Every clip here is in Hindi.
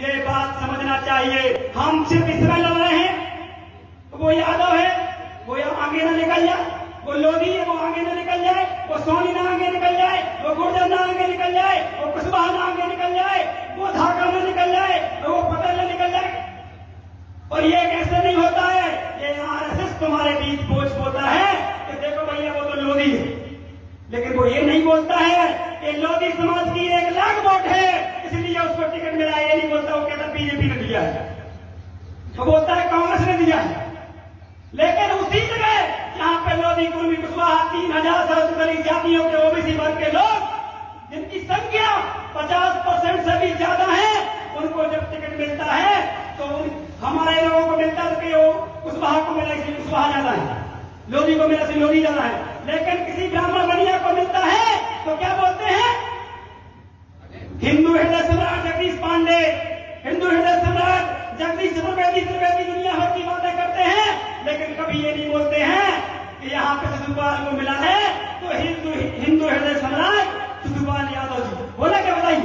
ये बात समझना चाहिए। हम सिर्फ इसमें लड़ रहे हैं, वो यादव है वो आगे ना निकल जाए, वो लोधी है वो आगे ना निकल जाए, वो सोनी ना आगे निकल जाए, वो गुर्जर ना आगे निकल जाए, वो कुशवाहा ना आगे निकल जाए, वो धाकड़ ना निकल जाए, वो पटेल ना निकल जाए। और ये कैसे नहीं होता है, ये आरएसएस तुम्हारे बीच बोझ बोलता है कि देखो भैया वो तो लोधी है, लेकिन वो ये नहीं बोलता है कि लोधी समाज की 1 लाख वोट है इसलिए उसको टिकट मिला। ये नहीं बोलता, वो कहता बीजेपी ने दिया है, तो बोलता है कांग्रेस ने दिया है। लेकिन उसी जगह जहां पे लोधी कुर्मी कुशवाहा 3000 से दलित जातियों के ओबीसी वर्ग के लोग जिनकी संख्या 50% से भी ज्यादा है, उनको जब टिकट मिलता है तो हमारे लोगों को मिलता है कि वो कुशवाहा को मिला इसलिए कुशवाहा ज्यादा है, लोधी को मिला इसलिए लोधी ज्यादा है। लेकिन किसी ब्राह्मण बनिया को मिलता है तो क्या बोलते हैं, हिंदू हृदय सम्राट जगदीश पांडे, हिंदू हृदय सम्राट जगदीश चतुर्वेदी दुनिया भर की बातें करते हैं, लेकिन कभी ये नहीं बोलते हैं कि यहाँ पे शिशुपाल को मिला है तो हिंदू हृदय सम्राट शिशुपाल यादव जी। बोला क्या बताइए,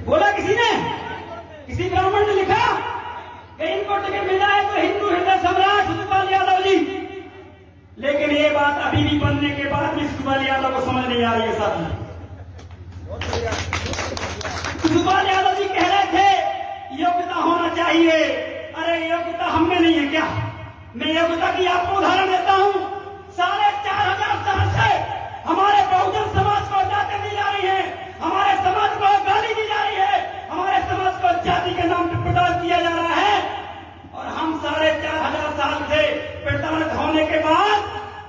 बोला किसी ने, किसी ब्राह्मण ने लिखा कि इनको टिकट मिला है तो हिंदू हृदय सम्राट शिशुपाल यादव जी। लेकिन ये बात अभी भी बनने के बाद भी शिशुपाल यादव को समझ नहीं आ रही है साथी। शिशुपाल यादव जी कह रहे थे योग्यता होना चाहिए, अरे योग्यता हम में नहीं है क्या? मैं योग्यता की आपको उदाहरण देता हूं। 4500 साल से हमारे बहुजन समाज को जाति दी जा रही है, हमारे समाज को गाली दी जा रही है, हमारे समाज को जाति के नाम पर प्रताड़ित किया जा रहा है। और हम 4500 साल से प्रताड़ित होने के बाद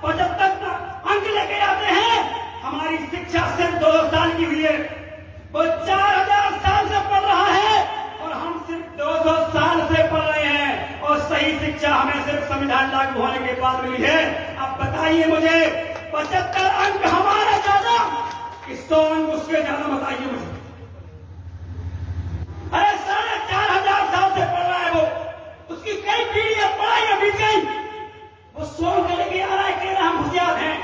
75 अंक लेके आते हैं। हमारी शिक्षा सिर्फ 2 साल की हुई है, वो 4000 साल से पढ़ रहा है और हम सिर्फ 200 साल से पढ़ रहे हैं। और सही शिक्षा हमें सिर्फ संविधान लागू होने के बाद मिली है। अब बताइए मुझे 75 अंक हमारे ज्यादा कि 100 अंक उसके ज्यादा, बताइए मुझे। अरे 4500 साल से पढ़ रहा है वो, उसकी कई पीढ़ियां पढ़ाई में बीत गई, वो 100 अंक लेके आ रहा है, कह रहा हम होशियार हैं।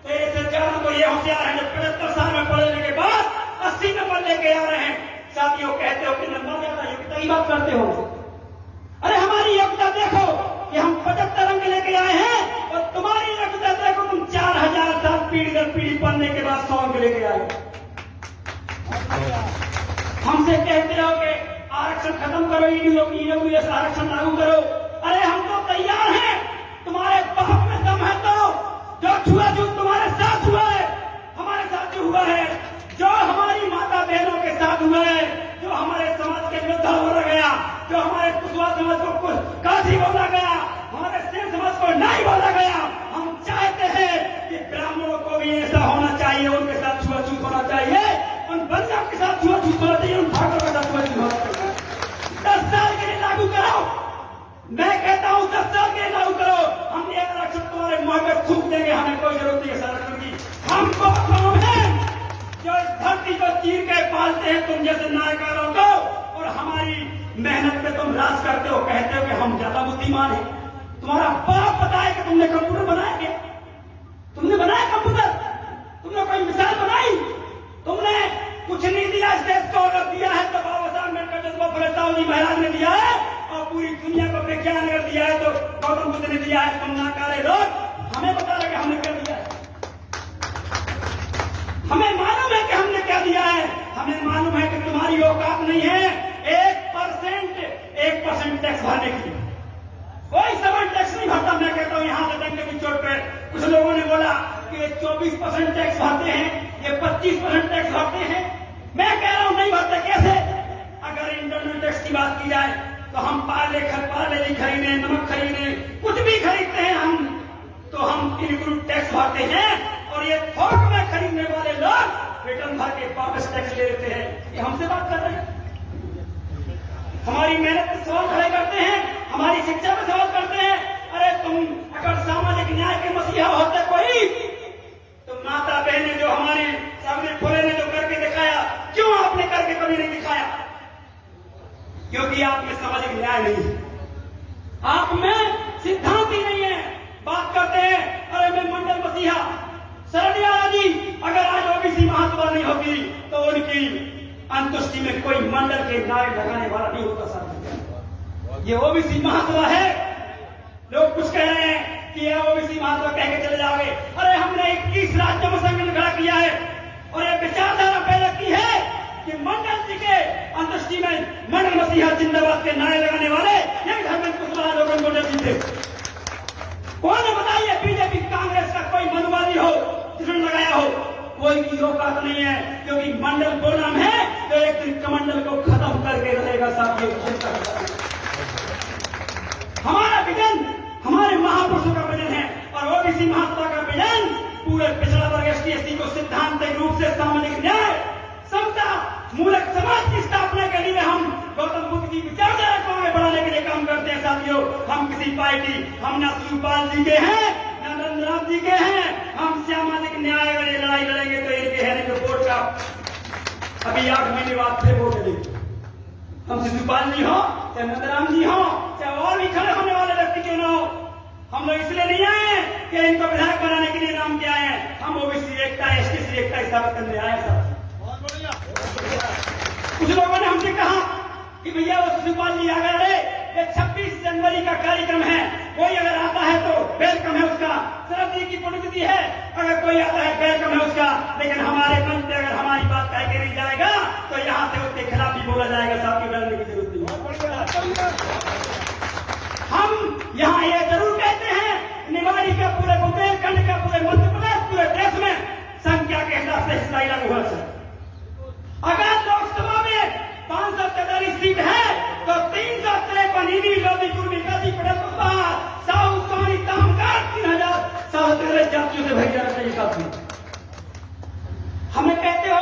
तेरे से ज्यादा तो ये होशियार है जो 75 साल में पढ़ने के बाद 80 नंबर लेके आ रहे हैं। साथियों कहते हो कि नंबर ज्यादा, योग्यता की बात करते हो। अरे हमारी योग्यता देखो कि हम 75 अंक लेके आए हैं और तुम्हारी योग्यता देखो तुम 4000 साल पीढ़ी दर पीढ़ी पढ़ने के बाद 100 अंक लेके आए। हमसे कहते हो कि आरक्षण खत्म करो, ईडब्ल्यूएस आरक्षण लागू करो। अरे हम तो तैयार हैं, तुम्हारे बाप में दम है तो जो छुआछूत तुम्हारे साथ हुआ है, हमारे साथ जो हुआ है, जो हमारी माता बहनों के साथ हुआ है, जो हमारे समाज के विरुद्ध बोला गया, जो हमारे कुशवाहा समाज को काशी बोला गया, हमारे सेन समाज को नहीं बोला गया, हम चाहते हैं कि ब्राह्मणों को भी ऐसा होना चाहिए, उनके साथ छुआछूत होना चाहिए, उन बंजारों के साथ छुआछूत होना चाहिए, उन ठाकुरों के साथ छुआछूत होना चाहिए। 10 साल के लिए लागू करो, मैं कहता हूं 10 साल के लिए लागू करो। हम ये आरक्षण तुम्हारे मुंह में थूक देंगे, हमें कोई जरूरत नहीं है आरक्षण की। हमको काम है जो इस धरती को चीर के पालते हैं तुम जैसे नायकारों को, और हमारी मेहनत पे तुम राज करते हो, कहते हो कि हम ज्यादा बुद्धिमान हैं। तुम्हारा बाप बताए कि तुमने कंप्यूटर बनाया क्या? तुमने बनाया कंप्यूटर? तुमने कोई मिसाल बनाई? तुमने कुछ नहीं दिया, इस देश को अगर दिया है तो बाबा साहब अम्बेडकर जज्बा फरेस्ताव जी महाराज ने दिया है, और पूरी दुनिया को विज्ञान अगर दिया है तो गौतम बुद्ध ने दिया है। तुम नाकारे लोग हमें बता रहे कि हमने क्या दिया है। हमें मालूम है कि हमने क्या दिया है, हमें मालूम है कि तुम्हारी औकात नहीं है 1% टैक्स भरने की। कोई समान टैक्स नहीं भरता। मैं कहता हूं यहां से डंके की चोट पे कुछ लोगों ने बोला कि ये 24% टैक्स भरते हैं, ये 25% टैक्स भरते हैं। मैं कह रहा हूं नहीं भरते। कैसे? अगर इंटरनल टैक्स की बात की जाए तो हम पाले खरीदे, नमक खरीदे, कुछ भी खरीदते हैं हम, तो हम इनक्लूड टैक्स भरते हैं। और ये थोक में खरीदने वाले लोग रिटर्न भर के वापस टैक्स ले लेते हैं। ये हमसे बात कर रहे हैं। हमारी मेहनत पे सवाल खड़े करते हैं, हमारी शिक्षा पे सवाल करते हैं। अरे तुम अगर सामाजिक न्याय के मसीहा होते कोई, तो माता बहने जो हमारी सामने फुले ने जो करके दिखाया, क्यों आपने करके कभी नहीं दिखाया? क्योंकि आप में सामाजिक न्याय नहीं है, आप में सिद्धांत ही नहीं है। बात करते हैं अरे मैं मंडल मसीहा। शरण्या जी अगर आज ओबीसी महासभा नहीं होगी तो उनकी अंतुष्टि में कोई मंडल के नारे लगाने वाला नहीं होता साहब। ये ओबीसी महासभा है। लोग कुछ कह रहे हैं कि ये ओबीसी महासभा कह के चले जाओगे। अरे हमने 21 राज्यों में संगठन खड़ा किया है और ये विचारधारा पैदा की है कि मंडल जी के अंतुष्टि में मंडल मसीहा जिंदाबाद के नारे लगाने वाले ये धर्मेंद्र कुशवाहा लोगों को नहीं थे। कौन है बताइए? बीजेपी कांग्रेस का कोई मनुवादी हो जिसने लगाया हो, कोई की औकात नहीं है, क्योंकि मंडल वो नाम है जो एक दिन कमंडल को खत्म करके रहेगा साथियों। हमारा विजन हमारे महापुरुषों का विजन है और ओबीसी महासभा का विजन पूरे पिछड़ा वर्ग एसटी को सिद्धांतिक रूप से सामाजिक न्याय, समता, मूलक समाज की स्थापना के लिए हम गौतम बुद्ध की विचारधारा को आगे बढ़ाने के लिए काम करते हैं साथियों। हम किसी पार्टी, हम ना शिवपाल जी के हैं ना नंदराम जी के हैं, हम सामाजिक न्याय अगर ये लड़ाई लड़ेंगे तो इनके है नहीं तो वोट का अभी 8 महीने बाद फिर वोट देंगे। हम शिवपाल जी हो चाहे नंदराम जी हो चाहे और भी खड़े होने वाले व्यक्ति क्यों ना हो, हम लोग इसलिए नहीं आए कि इनको विधायक बनाने के लिए नाम किया है। हम ओबीसी एकता, एसटी एकता स्थापित करने आए साहब। कुछ लोगों ने हमसे कहा कि भैया वो शिवपाल जी आ गए, ये 26 जनवरी का कार्यक्रम है, कोई अगर आता है तो वेलकम है उसका। शरद जी की पुण्यतिथि है, अगर कोई आता है वेलकम है उसका, लेकिन हमारे मन पे अगर हमारी बात कह के नहीं जाएगा तो यहाँ से उसके खिलाफ भी बोला जाएगा। साथ ही डरने की जरूरत नहीं। हम यहाँ ये जरूर कहते हैं, निवाड़ी का पूरे बुंदेलखंड का, पूरे मध्य प्रदेश, पूरे देश में संख्या के हिसाब से हिस्सा लागू होना चाहिए। अगर लोकसभा में 543 सीट है तो 353 ईवी, लोधीपुर, गाजीपुर, साहू, सोनी, तामगार 3013 जातियों से भरी जाना चाहिए साथियों। हमें कहते हो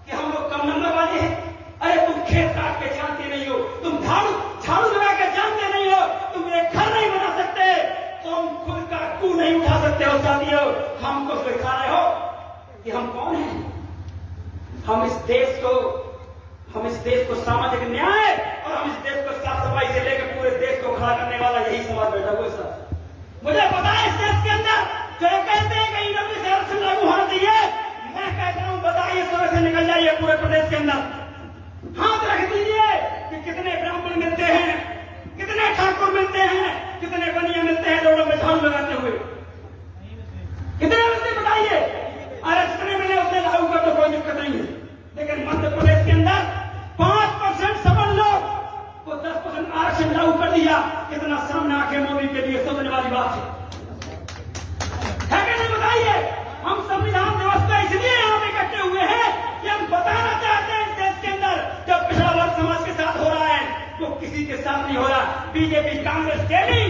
कि हम लोग कम नंबर वाले हैं। अरे तुम खेत काट के जानते नहीं हो, तुम झाड़ू लगा के जानते नहीं हो, तुम एक घर नहीं बना सकते, तुम खुद का कू नहीं उठा सकते हो साथियों। हमको दिखा रहे हो कि हम कौन हैं? हम इस देश को सामाजिक न्याय और हम इस देश को साफ सफाई से लेकर पूरे देश को खड़ा करने वाला यही समाज बैठा हुआ है। मुझे पता है इस देश के अंदर जो कहते हैं कि ईडब्ल्यू से आरक्षण लागू होना चाहिए, मैं कहता हूं बताइए, सड़क से निकल जाइए पूरे प्रदेश के अंदर, हाथ रख दीजिए कि कितने ब्राह्मण मिलते हैं, कितने ठाकुर मिलते हैं, कितने बनिया मिलते हैं रोडों में झाड़ू लगाते हुए, कितने मिलते बताइए। अरे जितने मिले उतने लागू कर दो, कोई दिक्कत नहीं है। लेकिन मध्य प्रदेश के अंदर 5% सबल लोग को 10% आरक्षण लागू कर दिया। कितना सामने आके मोदी के लिए सोचने वाली बात है कि नहीं बताइए। हम संविधान दिवस पर इसलिए यहाँ पे इकट्ठे हुए हैं कि हम बताना चाहते हैं इस देश के अंदर जब पिछड़ा वर्ग समाज के साथ हो रहा है तो किसी के साथ नहीं हो रहा। बीजेपी कांग्रेस डेली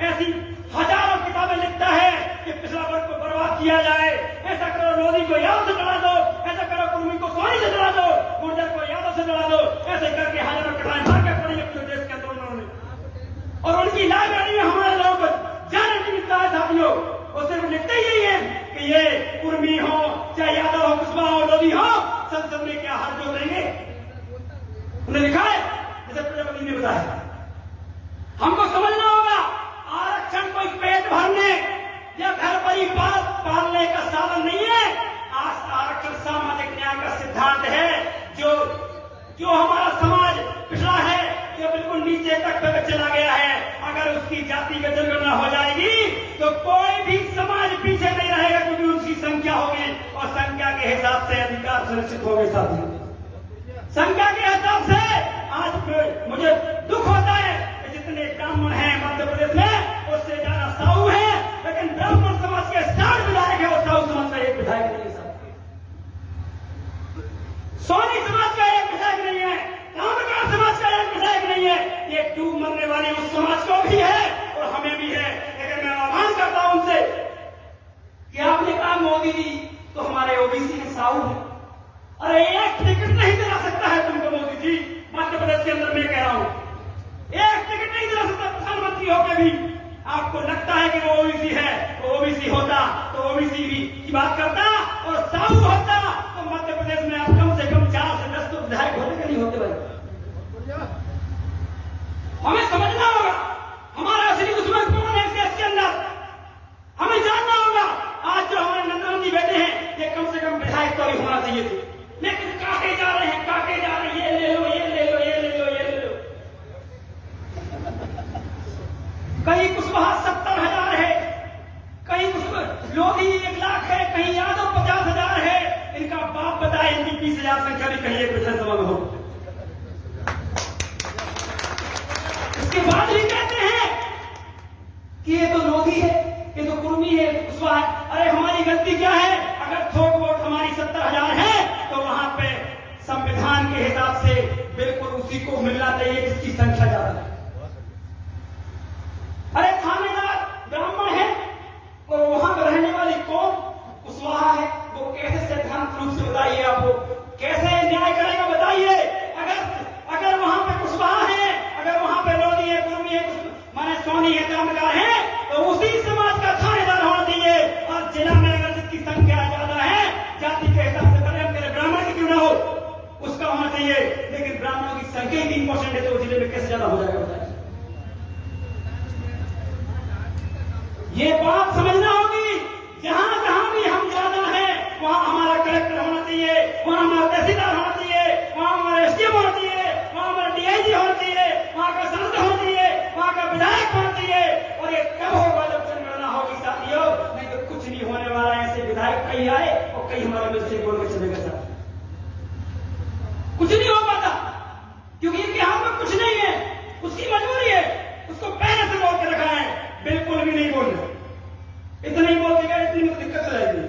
ऐसी हजारों किताबें लिखता है कि पिछड़ा वर्ग को बर्बाद किया जाए, ऐसा करो मोदी को यादव से लड़ा दो, ऐसा करो कुर्मी को सोनी से लड़ा दो, गुर्जर को यादव से लड़ा दो, ऐसे करके हजारों कटाएं मार के पड़ी अपने देश के अंदर उन्होंने। और उनकी लाइब्रेरी में हमारे लोगों को जाने नहीं मिलता है साथियों। वो सिर्फ लिखते ही है कि ये कुर्मी हो चाहे यादव हो, कुशवाहा हो, लोधी हो, संसद में क्या हर जो देंगे उन्हें लिखा है जैसे प्रजापति ने बताया। हमको समझना होगा आरक्षण कोई पेट भरने या घर परिवार पालने का साधन नहीं है। आरक्षण सामाजिक न्याय का सिद्धांत है। जो हमारा समाज पिछड़ा है, जो बिल्कुल नीचे तक चला गया है, अगर उसकी जाति की जनगणना हो जाएगी तो कोई भी समाज पीछे नहीं रहेगा, क्योंकि उसकी संख्या होगी और संख्या के हिसाब से अधिकार सुरक्षित होंगे साथियों। संख्या के हिसाब से आज मुझे दुख होता है कि जितने ब्राह्मण हैं मध्य प्रदेश में उससे ज्यादा साहू है, लेकिन ब्राह्मण समाज के 60 विधायक है और साहू समाज का एक विधायक नहीं है। सोनी समाज का एक विधायक नहीं है, कामगार समाज का एक विधायक नहीं है। ये डूब मरने वाली उस समाज को भी है और हमें भी है। लेकिन मैं आह्वान करता हूं उनसे कि आपने कहा मोदी जी तो हमारे ओबीसी के साहू है। अरे एक टिकट नहीं दिला सकता है तुमको मोदी जी, मध्य प्रदेश के अंदर मैं कह रहा हूं, एक टिकट नहीं दिला सकता प्रधानमंत्री होकर भी। आपको लगता है कि वो ओबीसी है, वो ओबीसी होता तो ओबीसी की बात करता और साहू होता तो मध्य प्रदेश में आप कम से कम 4 से 10 तो विधायक होते कि नहीं होते भाई। हमें समझना होगा हमारा असली दुश्मन कौन है इस देश के अंदर। हमें जानना होगा आज जो हमारे नंदराम जी बैठे हैं ये कम से कम विधायक तो भी होना चाहिए थे, लेकिन काटे जा रहे हैं, काटे बिल्कुल उसी को मिलना चाहिए जिसकी संख्या ज्यादा है। अरे थानेदार ब्राह्मण है और वहां पर रहने वाली कौन कुशवाहा है, वो कैसे सिद्धांत रूप से बताइए, आपको कैसे न्याय करेगा बताइए। अगर वहां पे कुशवाहा है, अगर वहां पे लोधी है, कुर्मी है, माने सोनी है, कामगार है, तो उसी समाज का थानेदार होना चाहिए। और जिला में अगर जिसकी संख्या ज्यादा है जाति के हिसाब से करे ब्राह्मण की क्यों ना हो, उसका होना चाहिए। लेकिन ब्राह्मणों की संख्या 3% है तो जिले में कैसे ज्यादा हो जाएगा बताइए। ये बात समझना होगी। जहां जहां भी हम ज्यादा है वहां हमारा कलेक्टर होना चाहिए, वहां हमारा तहसीलदार होना चाहिए, वहां हमारा एसडीएम होना चाहिए, वहां हमारा डीआईजी होना चाहिए, वहां का सांसद होना चाहिए, वहां का विधायक होना चाहिए। और ये कब होगा जब जनगणना होगी साथियों, नहीं तो कुछ नहीं होने वाला है। ऐसे विधायक कई आए और कई हमारे में से बोल के चले गए, साथ कुछ नहीं हो पाता क्योंकि इनके हाथ में कुछ नहीं है। उसकी मजबूरी है, उसको पहले से बोल के रखा है, बिल्कुल भी नहीं बोल रहे। इतना ही बोल के गए, इतनी में दिक्कत रहेगी।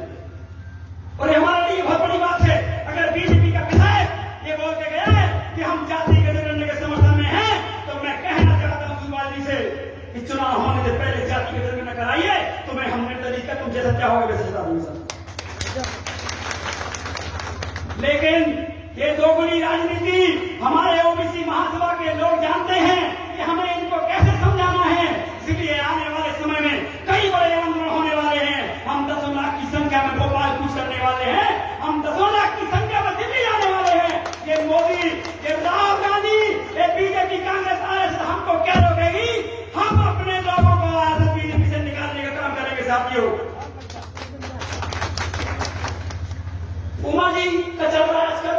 और ये हमारे लिए बहुत बड़ी बात है। अगर बीजेपी का विधायक ये बोल के गया है कि हम जाति के जनगणना के समर्थन में हैं, तो मैं कहना चाहता हूं सुखपाल जी से कि चुनाव होने से पहले जाति की जनगणना कराइए, तो मैं हम निर्दलीय का तुम जैसा चाहोगे वैसे जिता दूंगा। लेकिन ये दोगुनी राजनीति हमारे ओबीसी महासभा के लोग जानते हैं कि हमें इनको कैसे समझाना है। इसलिए आने वाले समय में कई बड़े आंदोलन होने वाले हैं। हम 10 लाख की संख्या में भोपाल कूच करने वाले हैं, हम 10 लाख की संख्या में दिल्ली जाने वाले हैं। ये मोदी, ये राहुल गांधी, ये बीजेपी, कांग्रेस, आरएसएस हमको क्या रोकेगी? हम अपने लोगों को आरएसएस बीजेपी से निकालने का काम करेंगे साथियों। उमा जी का चल रहा है आजकल,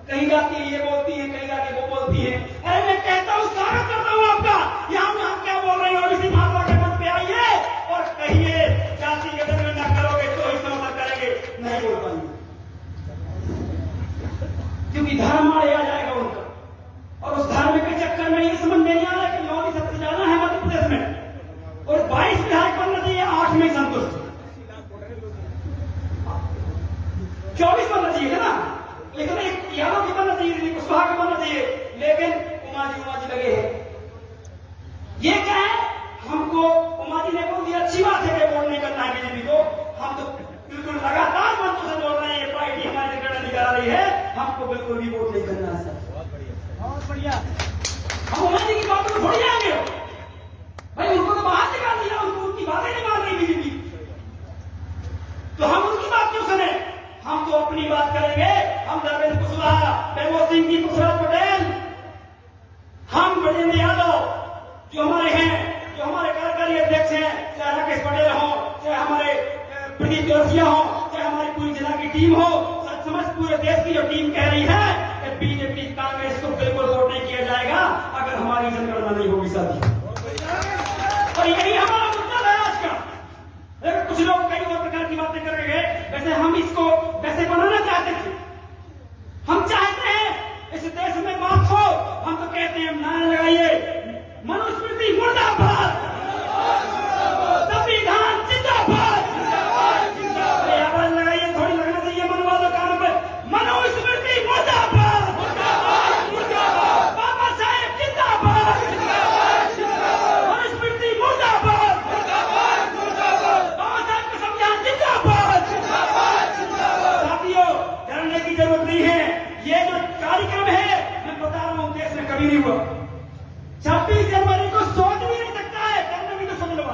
कहीं जाती है ये बोलती है, कहीं जाके वो बोलती है। अरे मैं कहता हूँ, स्वागत करता हूँ आपका। यहाँ क्या बोल रहे हो, इसी महात्मा के पद पे आइए और कहिए जाति के जनगणना करोगे तो ही समर्थन करेंगे। नहीं बोल पाएंगे क्योंकि धर्म मारे आ जाएगा उनका। और उस धर्म के चक्कर में ये समझ नहीं आ रहा कि मोदी सबसे ज्यादा है मध्य प्रदेश में और 22 विधायक बनना चाहिए, 8 में संतुष्ट, 24 बनना चाहिए ना, लेकिन एक यादव की बनना चाहिए, कुशवाहा की बनना चाहिए। लेकिन उमा जी लगे हैं। ये क्या है? हमको उमा जी ने बोल दिया, अच्छी बात है कि वोट नहीं करना है बीजेपी को। हम तो बिल्कुल लगातार मंचों से बोल रहे हैं, ये पार्टी हमारी जनगणना निकाल रही है, हमको बिल्कुल भी वोट नहीं करना है सर। बहुत बढ़िया। हम उमा जी की बातों को थोड़ी जाएंगे भाई, उनको तो बाहर निकाल दिया, उनकी बातें नहीं मान रही बीजेपी, तो हम उनकी बात क्यों सुने? हम तो अपनी बात करेंगे। हम धर्मेंद्र कुशवाहा, महबूब सिंह जी, पुष्पराज पटेल, हम ब्रजेंद्र यादव जो हमारे हैं, जो हमारे कार्यकारी अध्यक्ष हैं, चाहे राकेश पटेल हो, चाहे हमारे प्रदीप जोशिया हो, चाहे हमारी पूरी जिला की टीम हो, समस्त पूरे देश की जो टीम कह रही है कि बीजेपी, कांग्रेस को बिल्कुल वोट नहीं किया जाएगा अगर हमारी जनगणना नहीं होगी साथी। और यही हमारा मुद्दा है आज का। लेकिन कुछ लोग कई और प्रकार की बातें कर रहे हैं। वैसे हम इसको वैसे बनाना चाहते थे, हम चाहते हैं इस देश में बात हो। हम तो कहते हैं नारा लगाइए, मनुस्मृति मुर्दाबाद, संविधान जिंदाबाद। आवाज लगाइए, थोड़ी लगना चाहिए मन वालों कानों पे, मनुस्मृति मुर्दाबाद, बाबा साहेब जिंदाबाद, मनुस्मृति मुर्दाबाद, बाबा साहेब का संविधान जिंदाबाद। साथियों, डरने की जरूरत नहीं है। ये जो कार्यक्रम है, मैं बता रहा हूं, देश में कभी नहीं हुआ। 26 जनवरी को सोच भी नहीं सकता है, करने भी तो सोच लो।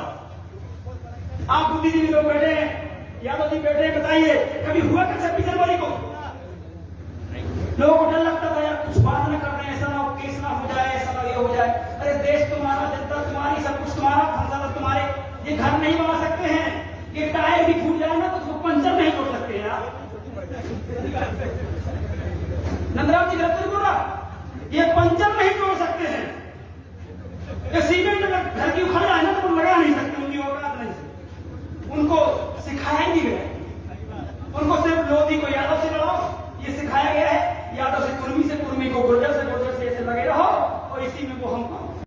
आप बुद्धिजीवी लोग बैठे हैं, यादव जी बैठे हैं, बताइए कभी हुआ क्या 26 जनवरी को? लोगों को डर लगता था यार कुछ बात न कर रहे हैं, ऐसा ना हो, केस ना हो जाए, ऐसा ना ये हो जाए। अरे देश तुम्हारा, जनता तुम्हारी, सब कुछ तुम्हारा, संसाधन तुम्हारे। ये घर नहीं बना सकते हैं, ये टायर भी फूट जाए ना तो उसको पंचर नहीं तोड़ सकते हैं यार। नंदराम जी गलत बोल रहा, ये पंचर नहीं तोड़ सकते हैं। ये सीमेंट घर